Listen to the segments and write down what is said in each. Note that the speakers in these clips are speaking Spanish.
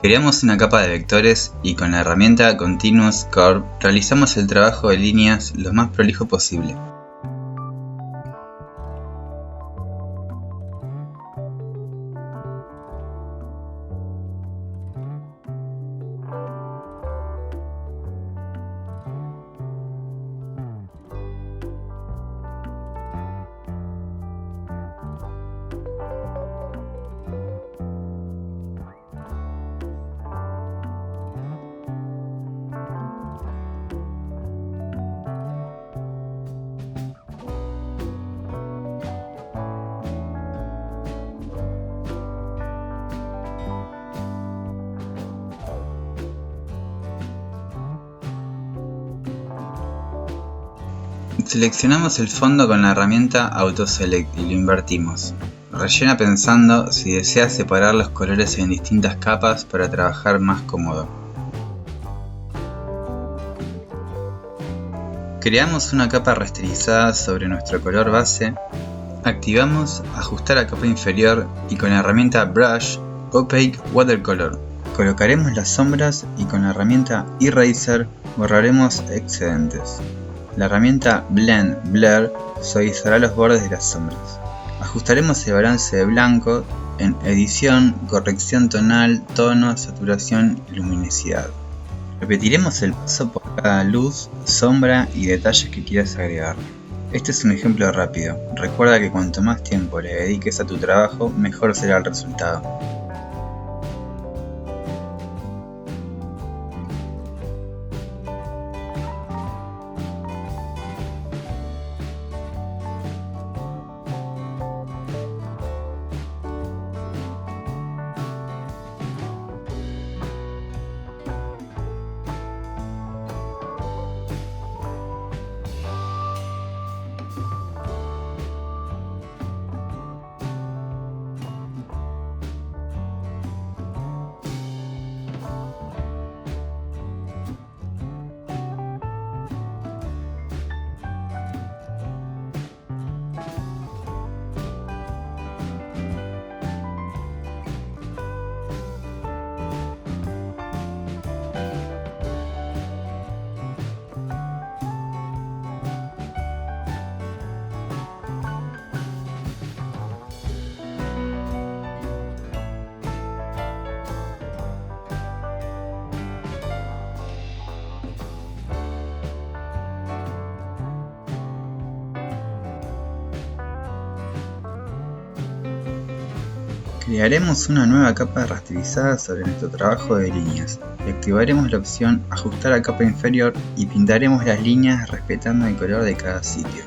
Creamos una capa de vectores y con la herramienta Continuous Curve realizamos el trabajo de líneas lo más prolijo posible. Seleccionamos el fondo con la herramienta Auto Select y lo invertimos. Rellena pensando si desea separar los colores en distintas capas para trabajar más cómodo. Creamos una capa rasterizada sobre nuestro color base. Activamos Ajustar a capa inferior y con la herramienta Brush, Opaque Watercolor. Colocaremos las sombras y con la herramienta Eraser borraremos excedentes. La herramienta Blend Blur suavizará los bordes de las sombras. Ajustaremos el balance de blanco en Edición, Corrección tonal, Tono, Saturación y Luminosidad. Repetiremos el paso por cada luz, sombra y detalles que quieras agregar. Este es un ejemplo rápido. Recuerda que cuanto más tiempo le dediques a tu trabajo, mejor será el resultado. Crearemos una nueva capa rasterizada sobre nuestro trabajo de líneas y activaremos la opción Ajustar a capa inferior y pintaremos las líneas respetando el color de cada sitio.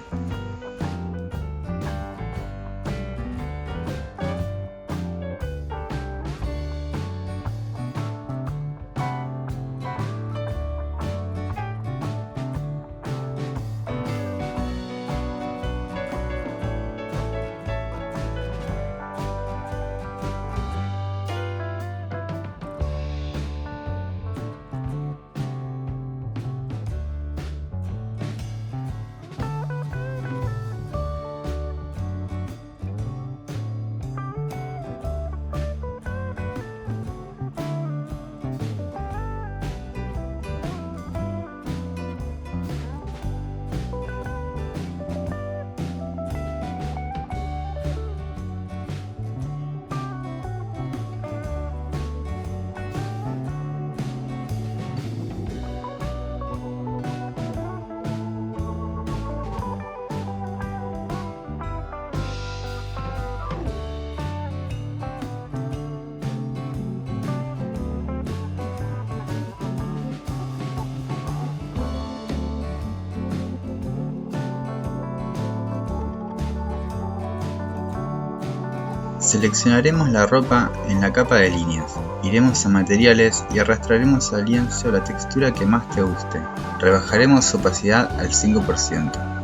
Seleccionaremos la ropa en la capa de líneas, iremos a materiales y arrastraremos al lienzo la textura que más te guste. Rebajaremos su opacidad al 5%.